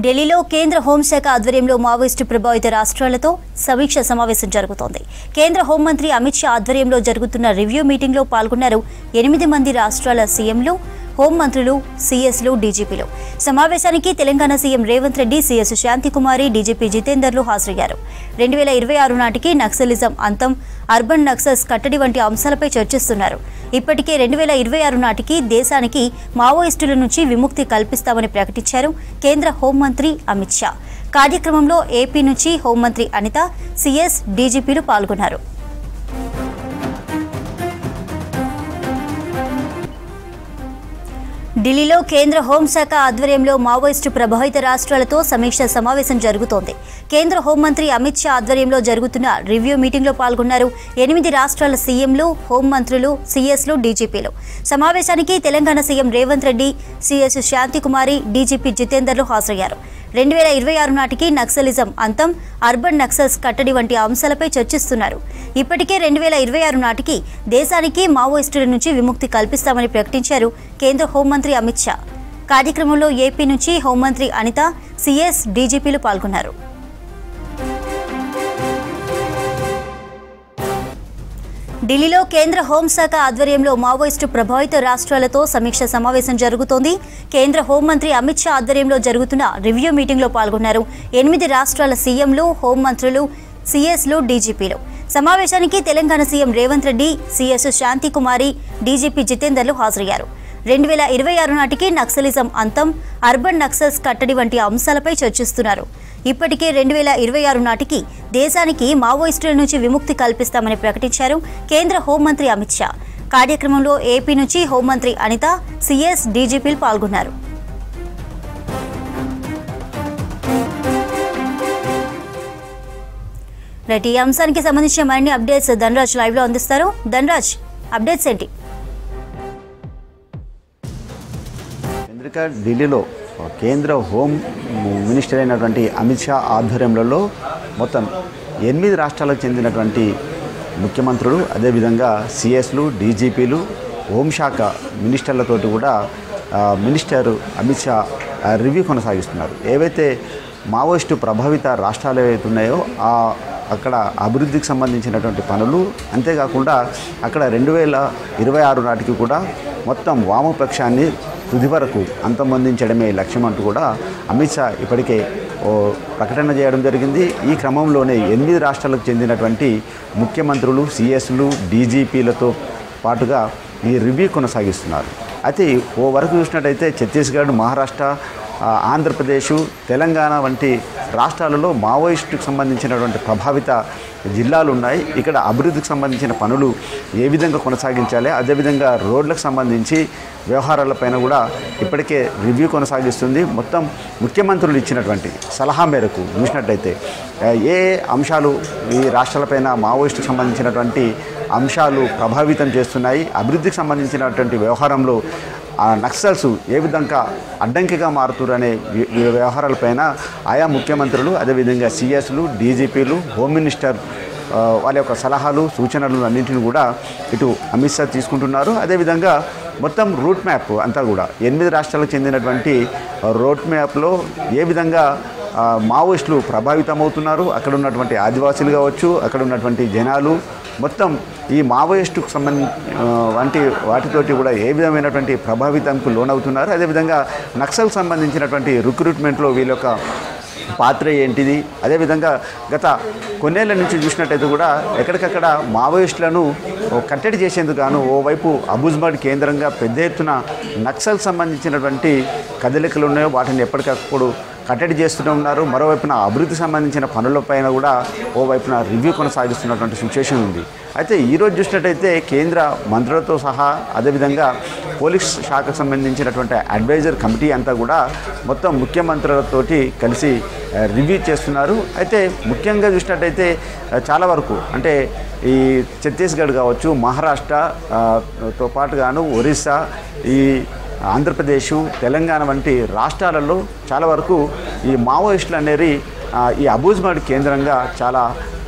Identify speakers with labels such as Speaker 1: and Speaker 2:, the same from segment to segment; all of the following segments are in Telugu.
Speaker 1: ఢిల్లీలో కేంద్ర హోంశాఖ ఆధ్వర్యంలో మావోయిస్టు ప్రభావిత రాష్ట్రాలతో సమీక్ష సమావేశం జరుగుతోంది. కేంద్ర హోంమంత్రి అమిత్ షా ఆధ్వర్యంలో జరుగుతున్న రివ్యూ మీటింగ్లో పాల్గొన్నారు 8 మంది రాష్ట్రాల సీఎంలు, హోంమంత్రులు, సీఎస్లు, డీజీపీలు. సమావేశానికి Telangana CM Revanth Reddy, CS Shanti Kumari, DGP జితేందర్లు హాజరయ్యారు. 2026 నాటికి నక్సలిజం అంతం, అర్బన్ నక్సల్స్ కట్టడి వంటి అంశాలపై చర్చిస్తున్నారు. ఇప్పటికే 2026 నాటికి దేశానికి మావోయిస్టుల నుంచి విముక్తి కల్పిస్తామని ప్రకటించారు కేంద్ర హోంమంత్రి అమిత్ షా. కార్యక్రమంలో ఏపీ నుంచి హోంమంత్రి అనిత, సీఎస్, డీజీపీలు పాల్గొన్నారు. ఢిల్లీలో కేంద్ర హోంశాఖ ఆధ్వర్యంలో మావోయిస్టు ప్రభావిత రాష్ట్రాలతో సమీక్ష సమావేశం జరుగుతోంది. కేంద్ర హోంమంత్రి అమిత్ షా ఆధ్వర్యంలో జరుగుతున్న రివ్యూ మీటింగ్లో పాల్గొన్నారు 8 రాష్ట్రాల సీఎంలు, హోంమంత్రులు, సీఎస్లు, డీజీపీలు. సమావేశానికి Telangana CM Revanth Reddy, CS Shanti Kumari, DGP జితేందర్లు హాజరయ్యారు. 2026 నాటికి నక్సలిజం అంతం, అర్బన్ నక్సల్స్ కట్టడి వంటి అంశాలపై చర్చిస్తున్నారు. ఇప్పటికే 2026 నాటికి దేశానికి మావోయిస్టుల నుంచి విముక్తి కల్పిస్తామని ప్రకటించారు కేంద్ర హోంమంత్రి అమిత్ షా. కార్యక్రమంలో ఏపీ నుంచి హోంమంత్రి అనిత, సీఎస్, డీజీపీలు పాల్గొన్నారు. ఢిల్లీలో కేంద్ర హోంశాఖ ఆధ్వర్యంలో మావోయిస్టు ప్రభావిత రాష్ట్రాలతో సమీక్ష సమావేశం జరుగుతోంది. కేంద్ర హోంమంత్రి అమిత్ షా ఆధ్వర్యంలో జరుగుతున్న రివ్యూ మీటింగ్లో పాల్గొన్నారు 8 రాష్ట్రాల సీఎంలు, హోంమంత్రులు, సీఎస్లు, డీజీపీలు. సమావేశానికి Telangana CM Revanth Reddy, CS Shanti Kumari, DGP జితేందర్లు హాజరయ్యారు. 2026 నాటికి నక్సలిజం అంతం, అర్బన్ నక్సల్స్ కట్టడి వంటి అంశాలపై చర్చిస్తున్నారు. ఇప్పటికే 2026 నాటికి దేశానికి మావోయిస్టుల నుంచి విముక్తి కల్పిస్తామని ప్రకటించారు కేంద్ర హోంమంత్రి అమిత్ షా. కార్యక్రమంలో ఏపీ నుంచి హోంమంత్రి అనిత, సీఎస్, డీజీపీలు పాల్గొన్నారు. ఈ అంశానికి సంబంధించిన మరిన్ని అప్డేట్స్ ధనరాజ్ లైవ్ లో అందిస్తారు. ధనరాజ్, అప్డేట్స్ ఏంటి?
Speaker 2: ఢిల్లీలో కేంద్ర హోం మినిస్టర్ అయినటువంటి అమిత్ షా ఆధ్వర్యంలో మొత్తం 8 రాష్ట్రాలకు చెందినటువంటి ముఖ్యమంత్రులు, అదేవిధంగా సీఎస్లు, డీజీపీలు, హోంశాఖ మినిస్టర్లతోటి కూడా మినిస్టర్ అమిత్ షా రివ్యూ కొనసాగిస్తున్నారు. ఏవైతే మావోయిస్టు ప్రభావిత రాష్ట్రాలు ఏవైతే ఉన్నాయో అక్కడ అభివృద్ధికి సంబంధించినటువంటి పనులు, అంతేకాకుండా అక్కడ 2026 నాటికి కూడా మొత్తం వామపక్షాన్ని తుది వరకు అంతమొందించడమే లక్ష్యం అంటూ కూడా అమిత్ షా ఇప్పటికే ప్రకటన చేయడం జరిగింది. ఈ క్రమంలోనే 8 రాష్ట్రాలకు చెందినటువంటి ముఖ్యమంత్రులు, సీఎస్లు, డీజీపీలతో పాటుగా ఈ రివ్యూ కొనసాగిస్తున్నారు. అయితే ఓ వరకు చూసినట్టయితే ఛత్తీస్గఢ్, మహారాష్ట్ర, ఆంధ్రప్రదేశ్, తెలంగాణ వంటి రాష్ట్రాలలో మావోయిస్టుకు సంబంధించినటువంటి ప్రభావిత జిల్లాలు ఉన్నాయి. ఇక్కడ అభివృద్ధికి సంబంధించిన పనులు ఏ విధంగా కొనసాగించాలి, అదేవిధంగా రోడ్లకు సంబంధించి వ్యవహారాలపైన కూడా ఇప్పటికే రివ్యూ కొనసాగిస్తుంది. మొత్తం ముఖ్యమంత్రులు ఇచ్చినటువంటి సలహా మేరకు చూసినట్టయితే ఏ అంశాలు ఈ రాష్ట్రాలపైన మావోయిస్టుకు సంబంధించినటువంటి అంశాలు ప్రభావితం చేస్తున్నాయి, అభివృద్ధికి సంబంధించినటువంటి వ్యవహారంలో నక్సల్స్ ఏ విధంగా అడ్డంకిగా మారుతురనే వ్యవహారాలపైన ఆయా ముఖ్యమంత్రులు, అదేవిధంగా సీఎస్లు, డీజీపీలు, హోమ్ మినిస్టర్ వాళ్ళ యొక్క సలహాలు, సూచనలు అన్నింటిని కూడా ఇటు అమిత్ షా తీసుకుంటున్నారు. అదేవిధంగా మొత్తం రూట్ మ్యాప్ అంతా కూడా 8 రాష్ట్రాలకు చెందినటువంటి రూట్ మ్యాప్లో ఏ విధంగా మావోయిస్టులు ప్రభావితమవుతున్నారు, అక్కడ ఉన్నటువంటి ఆదివాసీలు కావచ్చు, అక్కడ ఉన్నటువంటి జనాలు మొత్తం ఈ మావోయిస్టుకు వంటి వాటితోటి కూడా ఏ విధమైనటువంటి ప్రభావితంకు లోనవుతున్నారు, అదేవిధంగా నక్సల్ సంబంధించినటువంటి రిక్రూట్మెంట్లో వీళ్ళ యొక్క పాత్ర ఏంటిది, అదేవిధంగా గత కొన్నేళ్ల నుంచి చూసినట్టయితే కూడా ఎక్కడికక్కడ మావోయిస్టులను కట్టడి చేసేందుకు గాను ఓవైపు అబూజ్మడ్ కేంద్రంగా పెద్ద ఎత్తున నక్సల్ సంబంధించినటువంటి కదలికలు ఉన్నాయో వాటిని ఎప్పటికప్పుడు కట్టడి చేస్తూనే ఉన్నారు. మరోవైపున అభివృద్ధి సంబంధించిన పనులపైన కూడా ఓవైపున రివ్యూ కొనసాగిస్తున్నటువంటి సిచ్యువేషన్ ఉంది. అయితే ఈరోజు చూసినట్టయితే కేంద్ర మంత్రులతో సహా అదేవిధంగా పోలీస్ శాఖకు సంబంధించినటువంటి అడ్వైజర్ కమిటీ అంతా కూడా మొత్తం ముఖ్యమంత్రులతోటి కలిసి రివ్యూ చేస్తున్నారు. అయితే ముఖ్యంగా చూసినట్టయితే చాలా వరకు అంటే ఈ ఛత్తీస్గఢ్ కావచ్చు, మహారాష్ట్రతో పాటుగాను ఒరిస్సా, ఈ ఆంధ్రప్రదేశ్, తెలంగాణ వంటి రాష్ట్రాలలో చాలా వరకు ఈ మావోయిస్టులు అనేది ఈ అబూజ్మడ్ కేంద్రంగా చాలా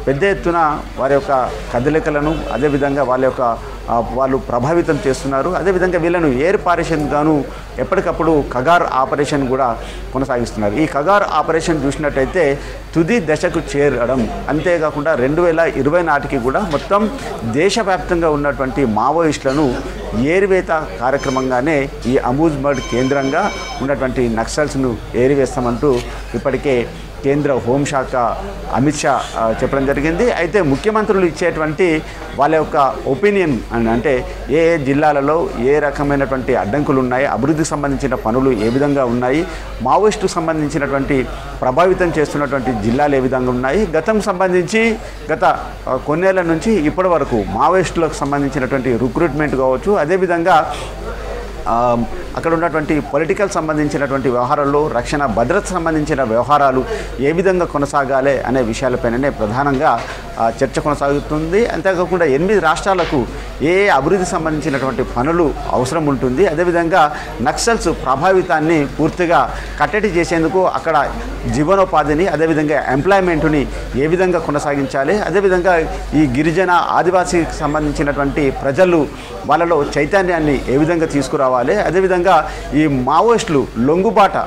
Speaker 2: పెద్ద ఎత్తున వారి యొక్క కదలికలను, అదేవిధంగా వాళ్ళ యొక్క వాళ్ళు ప్రభావితం చేస్తున్నారు. అదేవిధంగా వీళ్ళను ఎయిర్ పారేషన్ గాను ఎప్పటికప్పుడు కగార్ ఆపరేషన్ కూడా కొనసాగిస్తున్నారు. ఈ కగార్ ఆపరేషన్ చూసినట్టయితే తుది దశకు చేరడం, అంతేకాకుండా 2020 నాటికి కూడా మొత్తం దేశవ్యాప్తంగా ఉన్నటువంటి మావోయిస్టులను ఏరివేత కార్యక్రమంగానే ఈ అమూజ్మడ్ కేంద్రంగా ఉన్నటువంటి నక్సల్స్ను ఏరివేస్తామంటూ ఇప్పటికే కేంద్ర హోంశాఖ అమిత్ షా చెప్పడం జరిగింది. అయితే ముఖ్యమంత్రులు ఇచ్చేటువంటి వాళ్ళ యొక్క ఒపీనియన్ అంటే ఏ జిల్లాలలో ఏ రకమైనటువంటి అడ్డంకులు ఉన్నాయి, అభివృద్ధికి సంబంధించిన పనులు ఏ విధంగా ఉన్నాయి, మావోయిస్టుకు సంబంధించినటువంటి ప్రభావితం చేస్తున్నటువంటి జిల్లాలు ఏ విధంగా ఉన్నాయి, గత కొన్నేళ్ల నుంచి ఇప్పటి వరకు మావోయిస్టులకు సంబంధించినటువంటి రిక్రూట్మెంట్ కావచ్చు, అదేవిధంగా అక్కడ ఉన్నటువంటి పొలిటికల్ సంబంధించినటువంటి వ్యవహారాల్లో రక్షణ భద్రత సంబంధించిన వ్యవహారాలు ఏ విధంగా కొనసాగాలి అనే విషయాలపైననే ప్రధానంగా చర్చ కొనసాగుతుంది. అంతేకాకుండా 8 రాష్ట్రాలకు ఏ అభివృద్ధి సంబంధించినటువంటి పనులు అవసరం ఉంటుంది, అదేవిధంగా నక్సల్స్ ప్రభావితాన్ని పూర్తిగా కట్టడి చేసేందుకు అక్కడ జీవనోపాధిని అదేవిధంగా ఎంప్లాయ్మెంట్ని ఏ విధంగా కొనసాగించాలి, అదేవిధంగా ఈ గిరిజన ఆదివాసీకి సంబంధించినటువంటి ప్రజలు వాళ్ళలో చైతన్యాన్ని ఏ విధంగా తీసుకురావాలి, అదేవిధంగా ఈ మావోయిస్టులు లొంగుబాట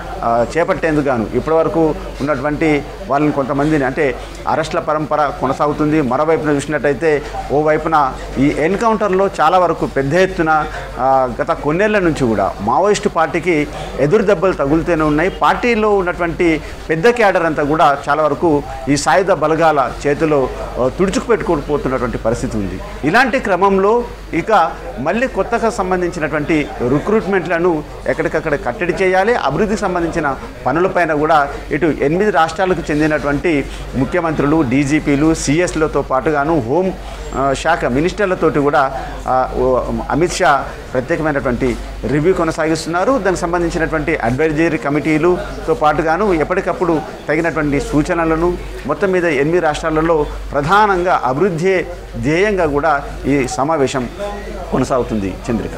Speaker 2: చేపట్టేందుకు గాను ఇప్పటివరకు ఉన్నటువంటి వాళ్ళని కొంతమందిని అంటే అరెస్టుల పరంపర కొనసాగుతుంది. మరోవైపున చూసినట్టయితే ఓవైపున ఈ ఎన్కౌంటర్లో చాలా వరకు పెద్ద ఎత్తున గత కొన్నేళ్ల నుంచి కూడా మావోయిస్టు పార్టీకి ఎదురు దెబ్బలు తగులుతూనే ఉన్నాయి. పార్టీలో ఉన్నటువంటి పెద్ద క్యాడర్ అంతా కూడా చాలా వరకు ఈ సాయుధ బలగాల చేతిలో తుడుచుకుపెట్టుకోకపోతున్నటువంటి పరిస్థితి ఉంది. ఇలాంటి క్రమంలో ఇక మళ్ళీ కొత్తగా సంబంధించినటువంటి రిక్రూట్మెంట్లను ఎక్కడికక్కడ కట్టడి చేయాలి. అభివృద్ధికి సంబంధించిన పనులపైన కూడా ఇటు 8 రాష్ట్రాలకు చెందినటువంటి ముఖ్యమంత్రులు, డీజీపీలు, సిఎస్లతో పాటుగాను హోం శాఖ మినిస్టర్లతోటి కూడా అమిత్ షా ప్రత్యేకమైనటువంటి రివ్యూ కొనసాగిస్తున్నారు. దానికి సంబంధించినటువంటి అడ్వైజరీ కమిటీలుతో పాటుగాను ఎప్పటికప్పుడు తగినటువంటి సూచనలను మొత్తం మీద 8 రాష్ట్రాలలో ప్రధానంగా అభివృద్ధి ధ్యేయంగా కూడా ఈ సమావేశం కొనసాగుతుంది. చంద్రిక.